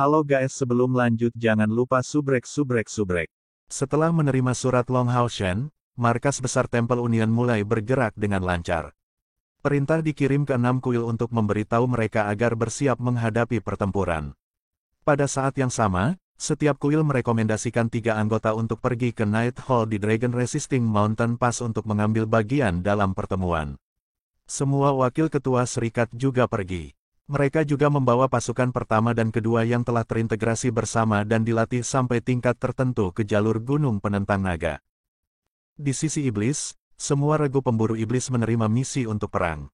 Halo guys, sebelum lanjut jangan lupa subrek. Setelah menerima surat Long Hao Shen, markas besar Temple Union mulai bergerak dengan lancar. Perintah dikirim ke 6 kuil untuk memberitahu mereka agar bersiap menghadapi pertempuran. Pada saat yang sama, setiap kuil merekomendasikan 3 anggota untuk pergi ke Night Hall di Dragon Resisting Mountain Pass untuk mengambil bagian dalam pertemuan. Semua wakil ketua serikat juga pergi. Mereka juga membawa pasukan pertama dan kedua yang telah terintegrasi bersama dan dilatih sampai tingkat tertentu ke jalur Gunung Penentang Naga. Di sisi iblis, semua regu pemburu iblis menerima misi untuk perang.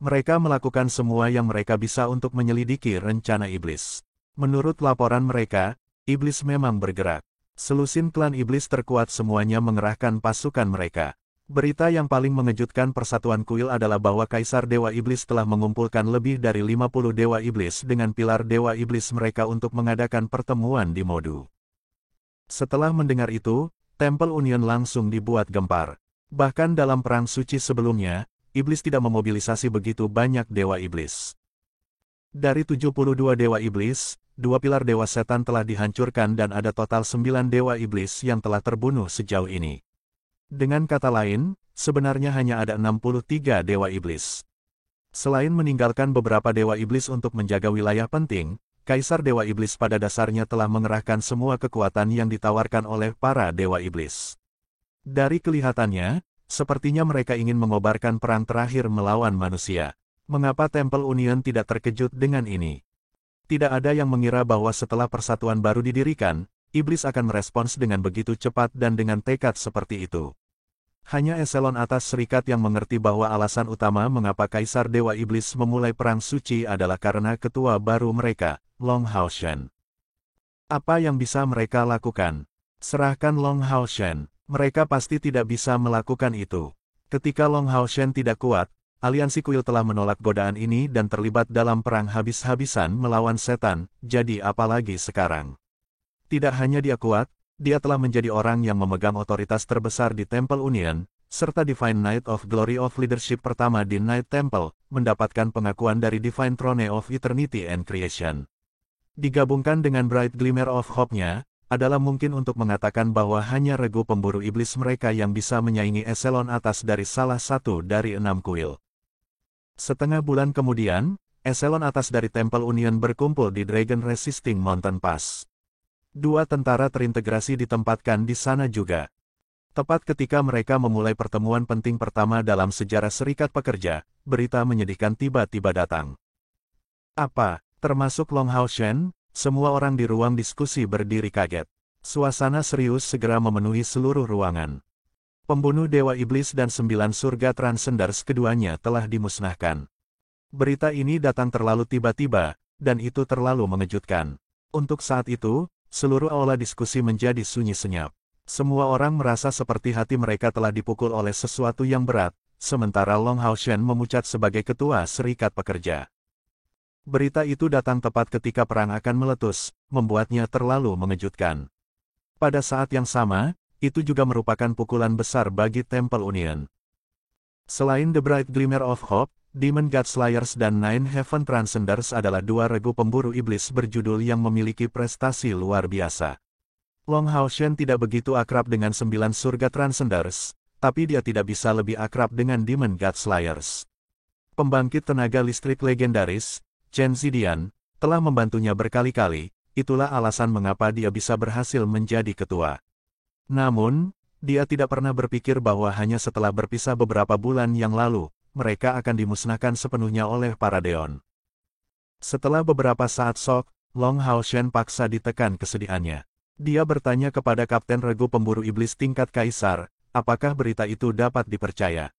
Mereka melakukan semua yang mereka bisa untuk menyelidiki rencana iblis. Menurut laporan mereka, iblis memang bergerak. Selusin klan iblis terkuat semuanya mengerahkan pasukan mereka. Berita yang paling mengejutkan persatuan kuil adalah bahwa Kaisar Dewa Iblis telah mengumpulkan lebih dari 50 Dewa Iblis dengan pilar Dewa Iblis mereka untuk mengadakan pertemuan di Modu. Setelah mendengar itu, Temple Union langsung dibuat gempar. Bahkan dalam perang suci sebelumnya, Iblis tidak memobilisasi begitu banyak Dewa Iblis. Dari 72 Dewa Iblis, 2 pilar Dewa Setan telah dihancurkan dan ada total 9 Dewa Iblis yang telah terbunuh sejauh ini. Dengan kata lain, sebenarnya hanya ada 63 Dewa Iblis. Selain meninggalkan beberapa Dewa Iblis untuk menjaga wilayah penting, Kaisar Dewa Iblis pada dasarnya telah mengerahkan semua kekuatan yang ditawarkan oleh para Dewa Iblis. Dari kelihatannya, sepertinya mereka ingin mengobarkan perang terakhir melawan manusia. Mengapa Temple Union tidak terkejut dengan ini? Tidak ada yang mengira bahwa setelah persatuan baru didirikan, Iblis akan merespons dengan begitu cepat dan dengan tekad seperti itu. Hanya eselon atas serikat yang mengerti bahwa alasan utama mengapa Kaisar Dewa Iblis memulai perang suci adalah karena ketua baru mereka, Long Hao Shen. Apa yang bisa mereka lakukan? Serahkan Long Hao Shen. Mereka pasti tidak bisa melakukan itu. Ketika Long Hao Shen tidak kuat, aliansi kuil telah menolak godaan ini dan terlibat dalam perang habis-habisan melawan setan, jadi apalagi sekarang. Tidak hanya dia kuat, dia telah menjadi orang yang memegang otoritas terbesar di Temple Union, serta Divine Knight of Glory of Leadership pertama di Night Temple, mendapatkan pengakuan dari Divine Throne of Eternity and Creation. Digabungkan dengan Bright Glimmer of Hope-nya, adalah mungkin untuk mengatakan bahwa hanya regu pemburu iblis mereka yang bisa menyaingi eselon atas dari salah satu dari 6 kuil. Setengah bulan kemudian, eselon atas dari Temple Union berkumpul di Dragon Resisting Mountain Pass. 2 tentara terintegrasi ditempatkan di sana juga. Tepat ketika mereka memulai pertemuan penting pertama dalam sejarah Serikat Pekerja, berita menyedihkan tiba-tiba datang. Apa, termasuk Long Hao Shen? Semua orang di ruang diskusi berdiri kaget. Suasana serius segera memenuhi seluruh ruangan. Pembunuh Dewa Iblis dan 9 surga Transcenders keduanya telah dimusnahkan. Berita ini datang terlalu tiba-tiba, dan itu terlalu mengejutkan. Untuk saat itu, seluruh aula diskusi menjadi sunyi senyap. Semua orang merasa seperti hati mereka telah dipukul oleh sesuatu yang berat, sementara Long Hao Shen memucat sebagai ketua Serikat Pekerja. Berita itu datang tepat ketika perang akan meletus, membuatnya terlalu mengejutkan. Pada saat yang sama, itu juga merupakan pukulan besar bagi Temple Union. Selain The Bright Glimmer of Hope, Demon God Slayers dan Nine Heaven Transcenders adalah 2 regu pemburu iblis berjudul yang memiliki prestasi luar biasa. Long Hao Shen tidak begitu akrab dengan 9 surga Transcenders, tapi dia tidak bisa lebih akrab dengan Demon God Slayers. Pembangkit tenaga listrik legendaris, Chen Zidian, telah membantunya berkali-kali, itulah alasan mengapa dia bisa berhasil menjadi ketua. Namun, dia tidak pernah berpikir bahwa hanya setelah berpisah beberapa bulan yang lalu, mereka akan dimusnahkan sepenuhnya oleh para Deon. Setelah beberapa saat shock, Long Hao Shen paksa ditekan kesedihannya. Dia bertanya kepada Kapten Regu Pemburu Iblis tingkat Kaisar, apakah berita itu dapat dipercaya.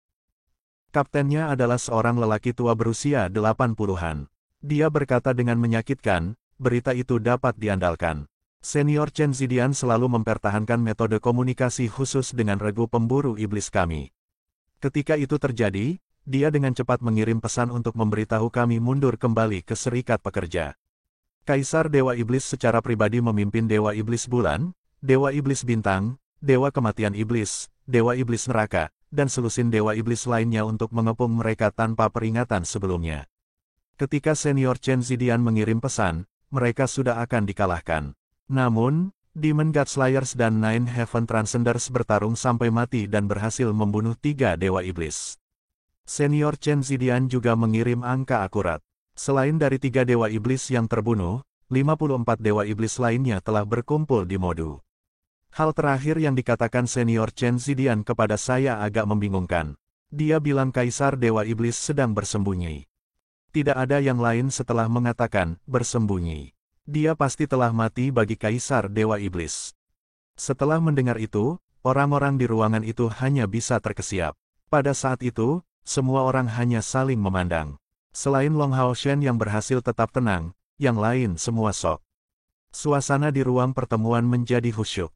Kaptennya adalah seorang lelaki tua berusia 80-an. Dia berkata dengan menyakitkan, berita itu dapat diandalkan. Senior Chen Zidian selalu mempertahankan metode komunikasi khusus dengan Regu Pemburu Iblis kami. Ketika itu terjadi, dia dengan cepat mengirim pesan untuk memberitahu kami mundur kembali ke Serikat Pekerja. Kaisar Dewa Iblis secara pribadi memimpin Dewa Iblis Bulan, Dewa Iblis Bintang, Dewa Kematian Iblis, Dewa Iblis Neraka, dan selusin Dewa Iblis lainnya untuk mengepung mereka tanpa peringatan sebelumnya. Ketika Senior Chen Zidian mengirim pesan, mereka sudah akan dikalahkan. Namun, Demon God Slayers dan Nine Heaven Transcenders bertarung sampai mati dan berhasil membunuh 3 Dewa Iblis. Senior Chen Zidian juga mengirim angka akurat. Selain dari 3 Dewa Iblis yang terbunuh, 54 Dewa Iblis lainnya telah berkumpul di Modu. Hal terakhir yang dikatakan Senior Chen Zidian kepada saya agak membingungkan. Dia bilang Kaisar Dewa Iblis sedang bersembunyi. Tidak ada yang lain setelah mengatakan, bersembunyi. Dia pasti telah mati bagi Kaisar Dewa Iblis. Setelah mendengar itu, orang-orang di ruangan itu hanya bisa terkesiap. Pada saat itu, semua orang hanya saling memandang. Selain Long Hao Shen yang berhasil tetap tenang, yang lain semua shock. Suasana di ruang pertemuan menjadi khusyuk.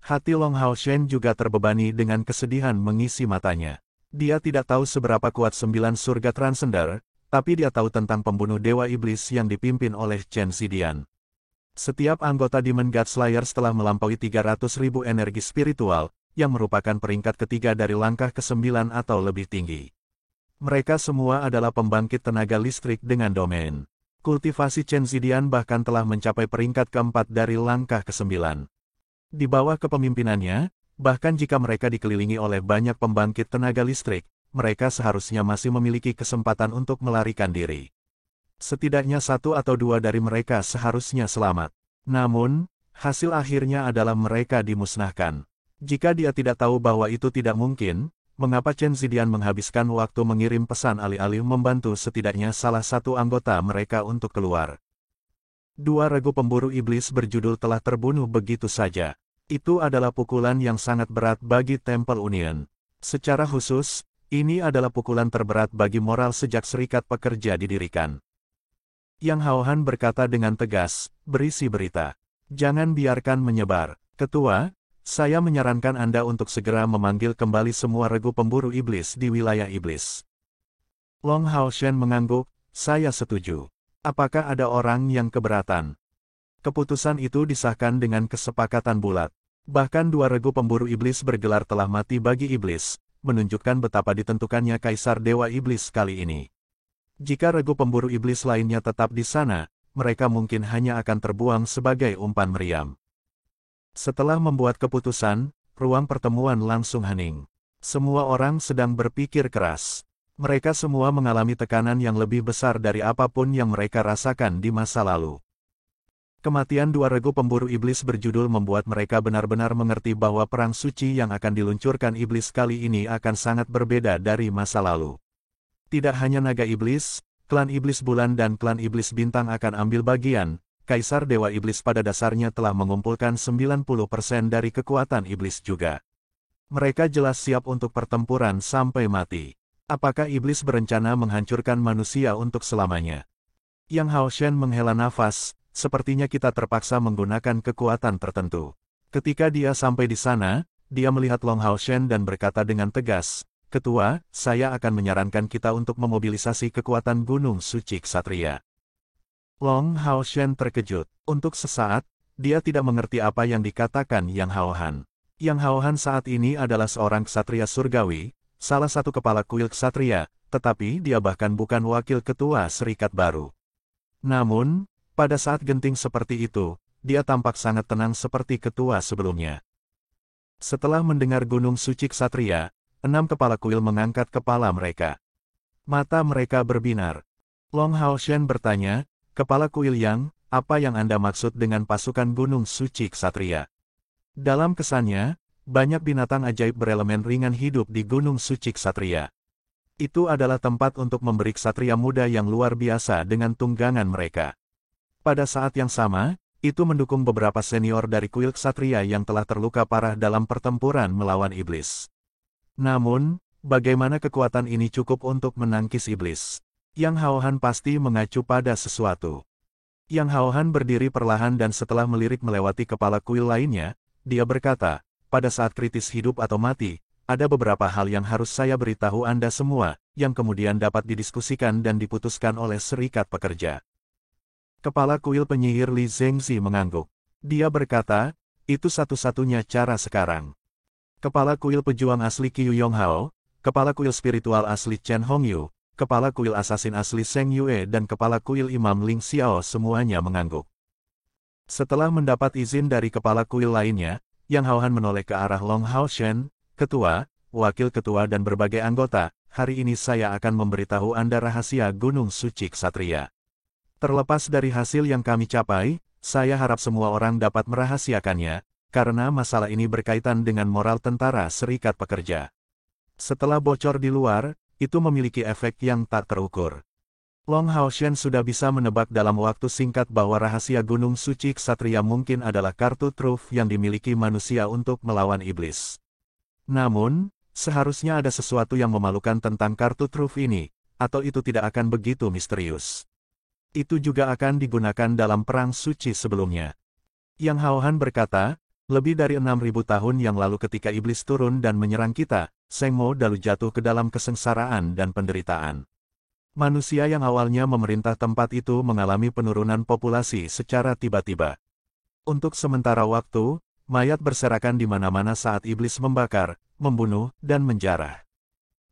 Hati Long Hao Shen juga terbebani dengan kesedihan mengisi matanya. Dia tidak tahu seberapa kuat 9 surga Transcender, tapi dia tahu tentang pembunuh Dewa Iblis yang dipimpin oleh Chen Zidian. Setiap anggota Demon God Slayers telah melampaui 300.000 energi spiritual, yang merupakan peringkat ketiga dari langkah ke-9 atau lebih tinggi. Mereka semua adalah pembangkit tenaga listrik dengan domain. Kultivasi Chen Zidian bahkan telah mencapai peringkat keempat dari langkah ke-9. Di bawah kepemimpinannya, bahkan jika mereka dikelilingi oleh banyak pembangkit tenaga listrik, mereka seharusnya masih memiliki kesempatan untuk melarikan diri. Setidaknya 1 atau 2 dari mereka seharusnya selamat. Namun, hasil akhirnya adalah mereka dimusnahkan. Jika dia tidak tahu bahwa itu tidak mungkin, mengapa Chen Zidian menghabiskan waktu mengirim pesan alih-alih membantu setidaknya salah satu anggota mereka untuk keluar? 2 regu pemburu iblis berjudul telah terbunuh begitu saja. Itu adalah pukulan yang sangat berat bagi Temple Union. Secara khusus, ini adalah pukulan terberat bagi moral sejak Serikat Pekerja didirikan. Yang Haohan berkata dengan tegas, berisi berita. Jangan biarkan menyebar. Ketua, saya menyarankan Anda untuk segera memanggil kembali semua regu pemburu iblis di wilayah iblis. Long Hao Shen mengangguk, saya setuju. Apakah ada orang yang keberatan? Keputusan itu disahkan dengan kesepakatan bulat. Bahkan 2 regu pemburu iblis bergelar telah mati bagi iblis, menunjukkan betapa ditentukannya Kaisar Dewa Iblis kali ini. Jika regu pemburu iblis lainnya tetap di sana, mereka mungkin hanya akan terbuang sebagai umpan meriam. Setelah membuat keputusan, ruang pertemuan langsung hening. Semua orang sedang berpikir keras. Mereka semua mengalami tekanan yang lebih besar dari apapun yang mereka rasakan di masa lalu. Kematian 2 regu pemburu iblis berjudul membuat mereka benar-benar mengerti bahwa perang suci yang akan diluncurkan iblis kali ini akan sangat berbeda dari masa lalu. Tidak hanya naga iblis, klan iblis bulan dan klan iblis bintang akan ambil bagian. Kaisar Dewa Iblis pada dasarnya telah mengumpulkan 90% dari kekuatan iblis juga. Mereka jelas siap untuk pertempuran sampai mati. Apakah iblis berencana menghancurkan manusia untuk selamanya? Yang Hao Shen menghela nafas. Sepertinya kita terpaksa menggunakan kekuatan tertentu. Ketika dia sampai di sana, dia melihat Long Hao Shen dan berkata dengan tegas, Ketua, saya akan menyarankan kita untuk memobilisasi kekuatan Gunung Suci Ksatria. Long Hao Shen terkejut. Untuk sesaat, dia tidak mengerti apa yang dikatakan Yang Haohan. Yang Haohan saat ini adalah seorang ksatria surgawi, salah satu kepala kuil ksatria, tetapi dia bahkan bukan wakil ketua serikat baru. Namun, pada saat genting seperti itu, dia tampak sangat tenang seperti ketua sebelumnya. Setelah mendengar Gunung Suci Ksatria, 6 kepala kuil mengangkat kepala mereka. Mata mereka berbinar. Long Hao Shen bertanya, Kepala kuil Yang, apa yang Anda maksud dengan pasukan Gunung Suci Ksatria? Dalam kesannya, banyak binatang ajaib berelemen ringan hidup di Gunung Suci Ksatria. Itu adalah tempat untuk memberi ksatria muda yang luar biasa dengan tunggangan mereka. Pada saat yang sama, itu mendukung beberapa senior dari kuil ksatria yang telah terluka parah dalam pertempuran melawan iblis. Namun, bagaimana kekuatan ini cukup untuk menangkis iblis? Yang Haohan pasti mengacu pada sesuatu. Yang Haohan berdiri perlahan dan setelah melirik melewati kepala kuil lainnya, dia berkata, pada saat kritis hidup atau mati, ada beberapa hal yang harus saya beritahu Anda semua, yang kemudian dapat didiskusikan dan diputuskan oleh Serikat Pekerja. Kepala kuil penyihir Li Zhengzi mengangguk. Dia berkata, itu satu-satunya cara sekarang. Kepala kuil pejuang asli Qiu Yonghao, kepala kuil spiritual asli Chen Hongyu, kepala kuil asasin asli Zheng Yue dan kepala kuil Imam Ling Xiao semuanya mengangguk. Setelah mendapat izin dari kepala kuil lainnya, Yang Haohan menoleh ke arah Long Hao Shen, ketua, wakil ketua dan berbagai anggota, hari ini saya akan memberitahu Anda rahasia Gunung Suci Ksatria. Terlepas dari hasil yang kami capai, saya harap semua orang dapat merahasiakannya, karena masalah ini berkaitan dengan moral tentara serikat pekerja. Setelah bocor di luar, itu memiliki efek yang tak terukur. Long Hao Shen sudah bisa menebak dalam waktu singkat bahwa rahasia Gunung Suci Ksatria mungkin adalah kartu truf yang dimiliki manusia untuk melawan iblis. Namun, seharusnya ada sesuatu yang memalukan tentang kartu truf ini, atau itu tidak akan begitu misterius. Itu juga akan digunakan dalam perang suci sebelumnya. Yang Haohan berkata, lebih dari 6.000 tahun yang lalu ketika iblis turun dan menyerang kita, Zheng Mo lalu jatuh ke dalam kesengsaraan dan penderitaan. Manusia yang awalnya memerintah tempat itu mengalami penurunan populasi secara tiba-tiba. Untuk sementara waktu, mayat berserakan di mana-mana saat iblis membakar, membunuh, dan menjarah.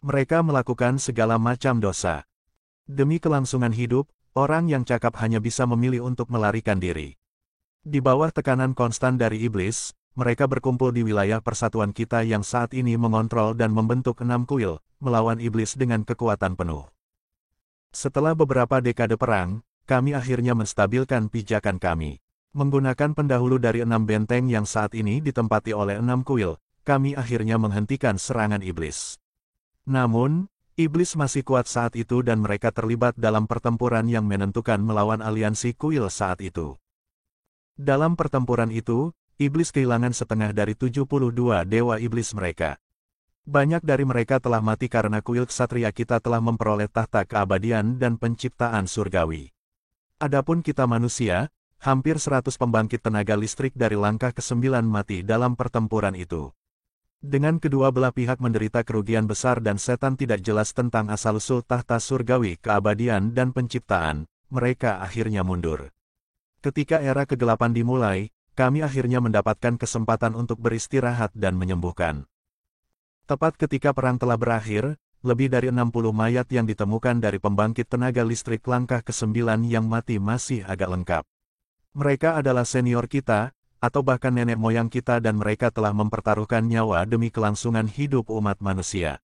Mereka melakukan segala macam dosa. Demi kelangsungan hidup, orang yang cakap hanya bisa memilih untuk melarikan diri. Di bawah tekanan konstan dari iblis, mereka berkumpul di wilayah persatuan kita yang saat ini mengontrol dan membentuk 6 kuil, melawan iblis dengan kekuatan penuh. Setelah beberapa dekade perang, kami akhirnya menstabilkan pijakan kami. Menggunakan pendahulu dari 6 benteng yang saat ini ditempati oleh 6 kuil, kami akhirnya menghentikan serangan iblis. Namun, iblis masih kuat saat itu dan mereka terlibat dalam pertempuran yang menentukan melawan aliansi kuil saat itu. Dalam pertempuran itu, iblis kehilangan setengah dari 72 dewa iblis mereka. Banyak dari mereka telah mati karena kuil ksatria kita telah memperoleh tahta keabadian dan penciptaan surgawi. Adapun kita manusia, hampir 100 pembangkit tenaga listrik dari langkah ke-9 mati dalam pertempuran itu. Dengan kedua belah pihak menderita kerugian besar dan setan tidak jelas tentang asal-usul tahta surgawi keabadian dan penciptaan, mereka akhirnya mundur. Ketika era kegelapan dimulai, kami akhirnya mendapatkan kesempatan untuk beristirahat dan menyembuhkan. Tepat ketika perang telah berakhir, lebih dari 60 mayat yang ditemukan dari pembangkit tenaga listrik langkah ke-9 yang mati masih agak lengkap. Mereka adalah senior kita, atau bahkan nenek moyang kita dan mereka telah mempertaruhkan nyawa demi kelangsungan hidup umat manusia.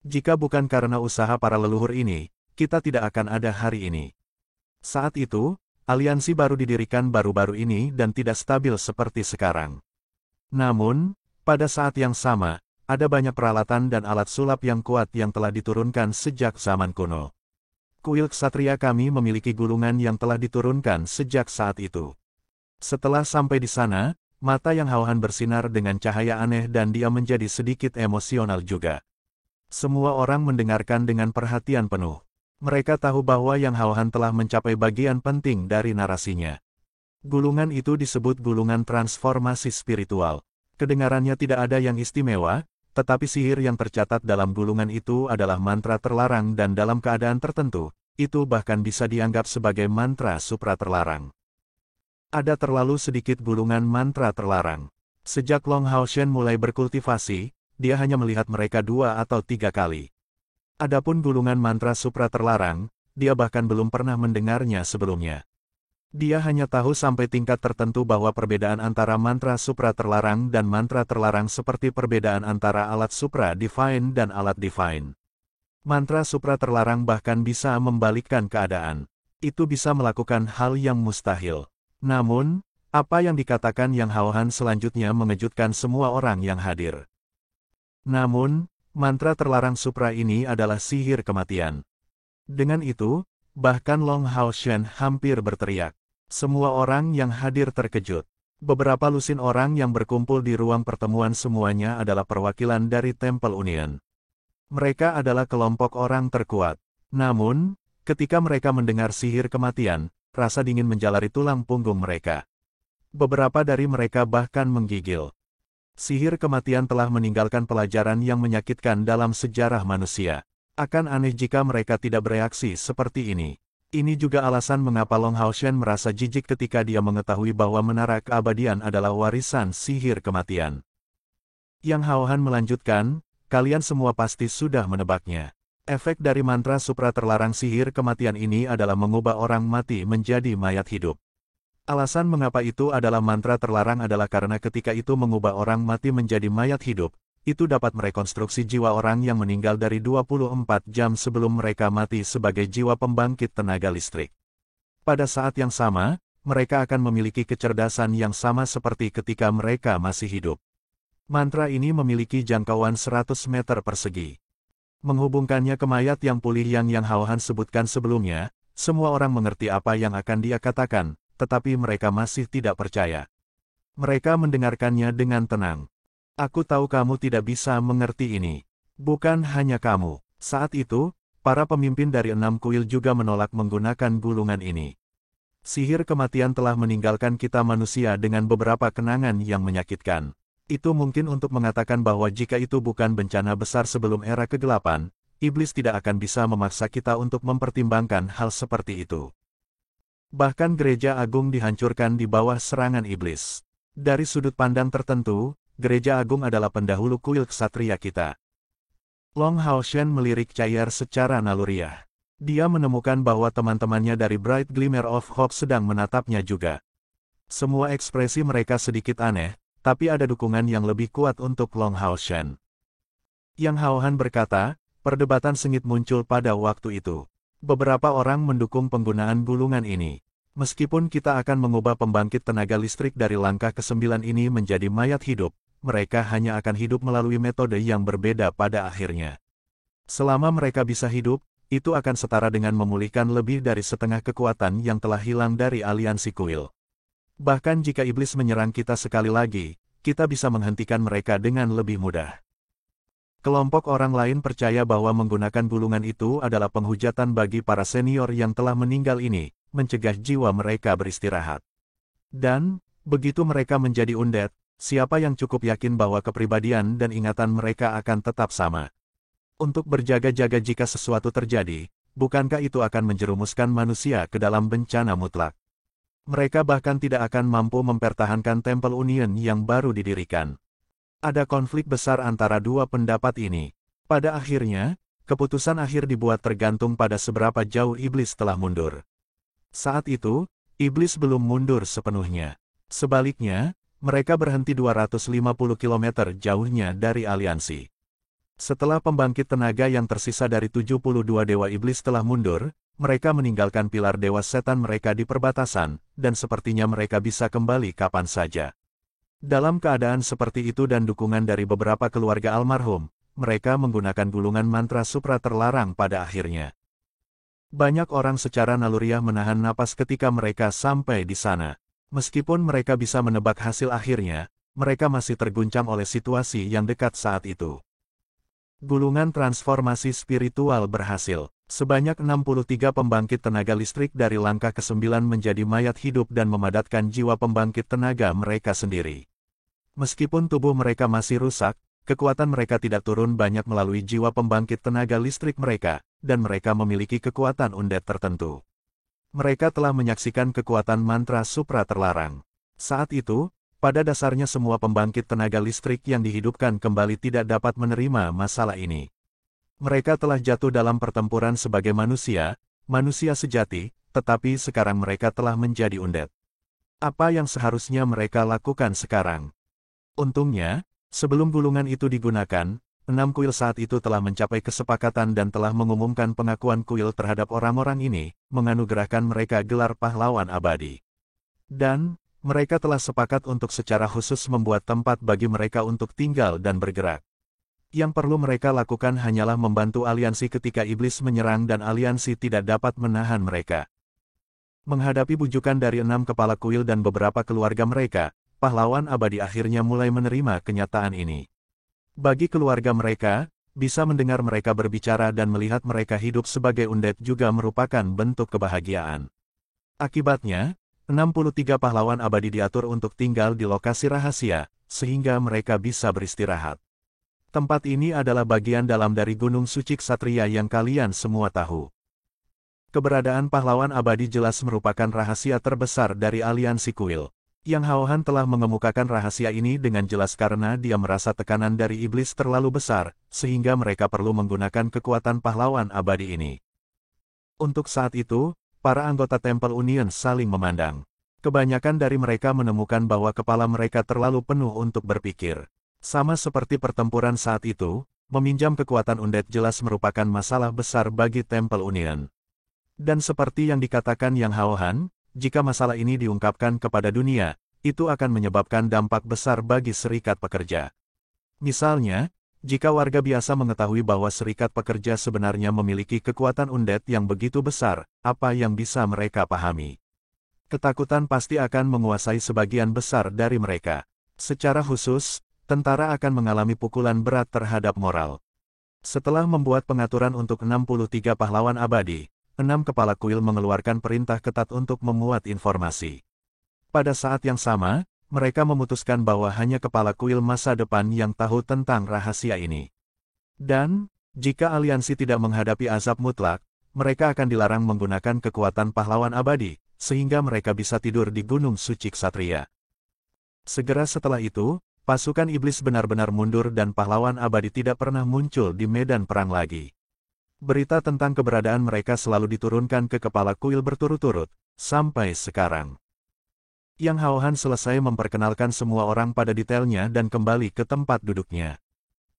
Jika bukan karena usaha para leluhur ini, kita tidak akan ada hari ini. Saat itu, aliansi baru didirikan baru-baru ini dan tidak stabil seperti sekarang. Namun, pada saat yang sama, ada banyak peralatan dan alat sulap yang kuat yang telah diturunkan sejak zaman kuno. Kuil ksatria kami memiliki gulungan yang telah diturunkan sejak saat itu. Setelah sampai di sana, mata Yang Haohan bersinar dengan cahaya aneh dan dia menjadi sedikit emosional juga. Semua orang mendengarkan dengan perhatian penuh. Mereka tahu bahwa Yang Haohan telah mencapai bagian penting dari narasinya. Gulungan itu disebut gulungan transformasi spiritual. Kedengarannya tidak ada yang istimewa, tetapi sihir yang tercatat dalam gulungan itu adalah mantra terlarang dan dalam keadaan tertentu, itu bahkan bisa dianggap sebagai mantra supra terlarang. Ada terlalu sedikit gulungan mantra terlarang. Sejak Long Hao Shen mulai berkultivasi, dia hanya melihat mereka 2 atau 3 kali. Adapun gulungan mantra supra terlarang, dia bahkan belum pernah mendengarnya sebelumnya. Dia hanya tahu sampai tingkat tertentu bahwa perbedaan antara mantra supra terlarang dan mantra terlarang seperti perbedaan antara alat supra divine dan alat divine. Mantra supra terlarang bahkan bisa membalikkan keadaan. Itu bisa melakukan hal yang mustahil. Namun, apa yang dikatakan Yang Haohan selanjutnya mengejutkan semua orang yang hadir. Namun, mantra terlarang supra ini adalah sihir kematian. Dengan itu, bahkan Long Hao Shen hampir berteriak. Semua orang yang hadir terkejut. Beberapa lusin orang yang berkumpul di ruang pertemuan semuanya adalah perwakilan dari Temple Union. Mereka adalah kelompok orang terkuat. Namun, ketika mereka mendengar sihir kematian, rasa dingin menjalari tulang punggung mereka. Beberapa dari mereka bahkan menggigil. Sihir kematian telah meninggalkan pelajaran yang menyakitkan dalam sejarah manusia. Akan aneh jika mereka tidak bereaksi seperti ini. Ini juga alasan mengapa Long Hao Shen merasa jijik ketika dia mengetahui bahwa menara keabadian adalah warisan sihir kematian. Yang Haohan melanjutkan, kalian semua pasti sudah menebaknya. Efek dari mantra supra terlarang sihir kematian ini adalah mengubah orang mati menjadi mayat hidup. Alasan mengapa itu adalah mantra terlarang adalah karena ketika itu mengubah orang mati menjadi mayat hidup, itu dapat merekonstruksi jiwa orang yang meninggal dari 24 jam sebelum mereka mati sebagai jiwa pembangkit tenaga listrik. Pada saat yang sama, mereka akan memiliki kecerdasan yang sama seperti ketika mereka masih hidup. Mantra ini memiliki jangkauan 100 meter persegi. Menghubungkannya ke mayat yang pulih yang Yang Han sebutkan sebelumnya, semua orang mengerti apa yang akan dia katakan, tetapi mereka masih tidak percaya. Mereka mendengarkannya dengan tenang. Aku tahu kamu tidak bisa mengerti ini. Bukan hanya kamu. Saat itu, para pemimpin dari 6 kuil juga menolak menggunakan gulungan ini. Sihir kematian telah meninggalkan kita manusia dengan beberapa kenangan yang menyakitkan. Itu mungkin untuk mengatakan bahwa jika itu bukan bencana besar sebelum era kegelapan, iblis tidak akan bisa memaksa kita untuk mempertimbangkan hal seperti itu. Bahkan gereja agung dihancurkan di bawah serangan iblis. Dari sudut pandang tertentu, gereja agung adalah pendahulu kuil ksatria kita. Long Hao Shen melirik Cair secara naluriah. Dia menemukan bahwa teman-temannya dari Bright Glimmer of Hope sedang menatapnya juga. Semua ekspresi mereka sedikit aneh, tapi ada dukungan yang lebih kuat untuk Long Hao Shen. Yang Hao Han berkata, perdebatan sengit muncul pada waktu itu. Beberapa orang mendukung penggunaan gulungan ini. Meskipun kita akan mengubah pembangkit tenaga listrik dari langkah ke-9 ini menjadi mayat hidup, mereka hanya akan hidup melalui metode yang berbeda pada akhirnya. Selama mereka bisa hidup, itu akan setara dengan memulihkan lebih dari setengah kekuatan yang telah hilang dari aliansi kuil. Bahkan jika iblis menyerang kita sekali lagi, kita bisa menghentikan mereka dengan lebih mudah. Kelompok orang lain percaya bahwa menggunakan gulungan itu adalah penghujatan bagi para senior yang telah meninggal ini, mencegah jiwa mereka beristirahat. Dan, begitu mereka menjadi undead, siapa yang cukup yakin bahwa kepribadian dan ingatan mereka akan tetap sama? Untuk berjaga-jaga jika sesuatu terjadi, bukankah itu akan menjerumuskan manusia ke dalam bencana mutlak? Mereka bahkan tidak akan mampu mempertahankan Temple Union yang baru didirikan. Ada konflik besar antara dua pendapat ini. Pada akhirnya, keputusan akhir dibuat tergantung pada seberapa jauh iblis telah mundur. Saat itu, iblis belum mundur sepenuhnya. Sebaliknya, mereka berhenti 250 km jauhnya dari aliansi. Setelah pembangkit tenaga yang tersisa dari 72 dewa iblis telah mundur, mereka meninggalkan pilar dewa setan mereka di perbatasan, dan sepertinya mereka bisa kembali kapan saja. Dalam keadaan seperti itu dan dukungan dari beberapa keluarga almarhum, mereka menggunakan gulungan mantra supra terlarang pada akhirnya. Banyak orang secara naluriah menahan napas ketika mereka sampai di sana. Meskipun mereka bisa menebak hasil akhirnya, mereka masih terguncang oleh situasi yang dekat saat itu. Gulungan transformasi spiritual berhasil. Sebanyak 63 pembangkit tenaga listrik dari langkah ke-9 menjadi mayat hidup dan memadatkan jiwa pembangkit tenaga mereka sendiri. Meskipun tubuh mereka masih rusak, kekuatan mereka tidak turun banyak melalui jiwa pembangkit tenaga listrik mereka, dan mereka memiliki kekuatan undead tertentu. Mereka telah menyaksikan kekuatan mantra supra terlarang. Saat itu, pada dasarnya semua pembangkit tenaga listrik yang dihidupkan kembali tidak dapat menerima masalah ini. Mereka telah jatuh dalam pertempuran sebagai manusia sejati, tetapi sekarang mereka telah menjadi undead. Apa yang seharusnya mereka lakukan sekarang? Untungnya, sebelum gulungan itu digunakan, 6 kuil saat itu telah mencapai kesepakatan dan telah mengumumkan pengakuan kuil terhadap orang-orang ini, menganugerahkan mereka gelar pahlawan abadi. Dan, mereka telah sepakat untuk secara khusus membuat tempat bagi mereka untuk tinggal dan bergerak. Yang perlu mereka lakukan hanyalah membantu aliansi ketika iblis menyerang dan aliansi tidak dapat menahan mereka. Menghadapi bujukan dari 6 kepala kuil dan beberapa keluarga mereka, pahlawan abadi akhirnya mulai menerima kenyataan ini. Bagi keluarga mereka, bisa mendengar mereka berbicara dan melihat mereka hidup sebagai undead juga merupakan bentuk kebahagiaan. Akibatnya, 63 pahlawan abadi diatur untuk tinggal di lokasi rahasia, sehingga mereka bisa beristirahat. Tempat ini adalah bagian dalam dari Gunung Suci Ksatria yang kalian semua tahu. Keberadaan pahlawan abadi jelas merupakan rahasia terbesar dari aliansi kuil. Yang Hao Han telah mengemukakan rahasia ini dengan jelas karena dia merasa tekanan dari iblis terlalu besar, sehingga mereka perlu menggunakan kekuatan pahlawan abadi ini. Untuk saat itu, para anggota Temple Union saling memandang. Kebanyakan dari mereka menemukan bahwa kepala mereka terlalu penuh untuk berpikir. Sama seperti pertempuran saat itu, meminjam kekuatan undead jelas merupakan masalah besar bagi Temple Union. Dan seperti yang dikatakan Yang Hao Han, jika masalah ini diungkapkan kepada dunia, itu akan menyebabkan dampak besar bagi serikat pekerja. Misalnya, jika warga biasa mengetahui bahwa serikat pekerja sebenarnya memiliki kekuatan undead yang begitu besar, apa yang bisa mereka pahami? Ketakutan pasti akan menguasai sebagian besar dari mereka. Secara khusus, tentara akan mengalami pukulan berat terhadap moral. Setelah membuat pengaturan untuk 63 pahlawan abadi, 6 kepala kuil mengeluarkan perintah ketat untuk memuat informasi. Pada saat yang sama, mereka memutuskan bahwa hanya kepala kuil masa depan yang tahu tentang rahasia ini. Dan, jika aliansi tidak menghadapi azab mutlak, mereka akan dilarang menggunakan kekuatan pahlawan abadi, sehingga mereka bisa tidur di Gunung Suci Ksatria. Segera setelah itu, pasukan iblis benar-benar mundur dan pahlawan abadi tidak pernah muncul di medan perang lagi. Berita tentang keberadaan mereka selalu diturunkan ke kepala kuil berturut-turut, sampai sekarang. Yang Hao Han selesai memperkenalkan semua orang pada detailnya dan kembali ke tempat duduknya.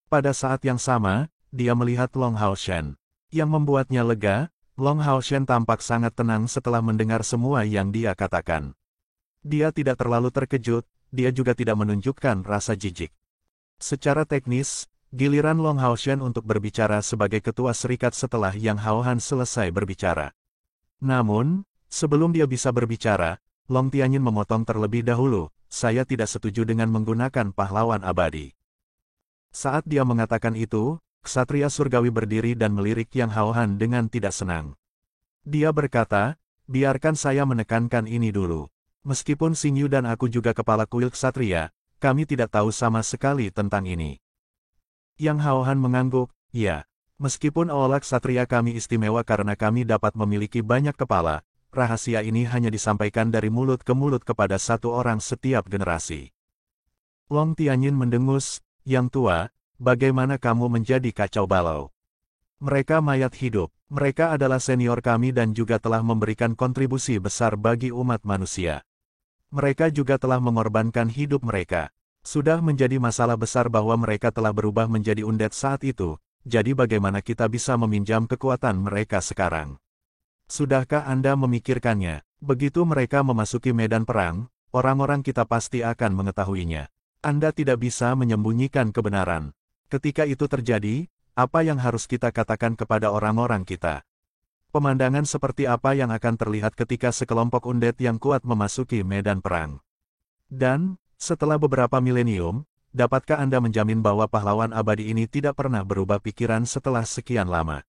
Pada saat yang sama, dia melihat Long Hao Shen. Yang membuatnya lega, Long Hao Shen tampak sangat tenang setelah mendengar semua yang dia katakan. Dia tidak terlalu terkejut, dia juga tidak menunjukkan rasa jijik. Secara teknis, giliran Long Hao Shen untuk berbicara sebagai ketua serikat setelah Yang Hao Han selesai berbicara. Namun, sebelum dia bisa berbicara, Long Tianyin memotong terlebih dahulu, saya tidak setuju dengan menggunakan pahlawan abadi. Saat dia mengatakan itu, Ksatria Surgawi berdiri dan melirik Yang Hao Han dengan tidak senang. Dia berkata, biarkan saya menekankan ini dulu. Meskipun Xing Yu dan aku juga kepala kuil Ksatria, kami tidak tahu sama sekali tentang ini. Yang Hao Han mengangguk, ya. Meskipun Aula Ksatria kami istimewa karena kami dapat memiliki banyak kepala, rahasia ini hanya disampaikan dari mulut ke mulut kepada satu orang setiap generasi. Long Tianyin mendengus, yang tua, bagaimana kamu menjadi kacau balau? Mereka mayat hidup, mereka adalah senior kami dan juga telah memberikan kontribusi besar bagi umat manusia. Mereka juga telah mengorbankan hidup mereka. Sudah menjadi masalah besar bahwa mereka telah berubah menjadi undead saat itu, jadi bagaimana kita bisa meminjam kekuatan mereka sekarang? Sudahkah Anda memikirkannya? Begitu mereka memasuki medan perang, orang-orang kita pasti akan mengetahuinya. Anda tidak bisa menyembunyikan kebenaran. Ketika itu terjadi, apa yang harus kita katakan kepada orang-orang kita? Pemandangan seperti apa yang akan terlihat ketika sekelompok undead yang kuat memasuki medan perang? Dan, setelah beberapa milenium, dapatkah Anda menjamin bahwa pahlawan abadi ini tidak pernah berubah pikiran setelah sekian lama?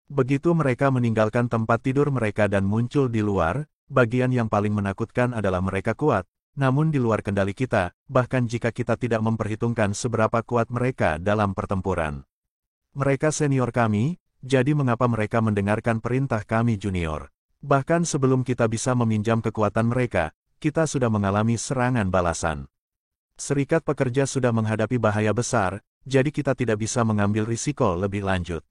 Begitu mereka meninggalkan tempat tidur mereka dan muncul di luar, bagian yang paling menakutkan adalah mereka kuat, namun di luar kendali kita, bahkan jika kita tidak memperhitungkan seberapa kuat mereka dalam pertempuran. Mereka senior kami, jadi mengapa mereka mendengarkan perintah kami junior? Bahkan sebelum kita bisa meminjam kekuatan mereka, kita sudah mengalami serangan balasan. Serikat pekerja sudah menghadapi bahaya besar, jadi kita tidak bisa mengambil risiko lebih lanjut.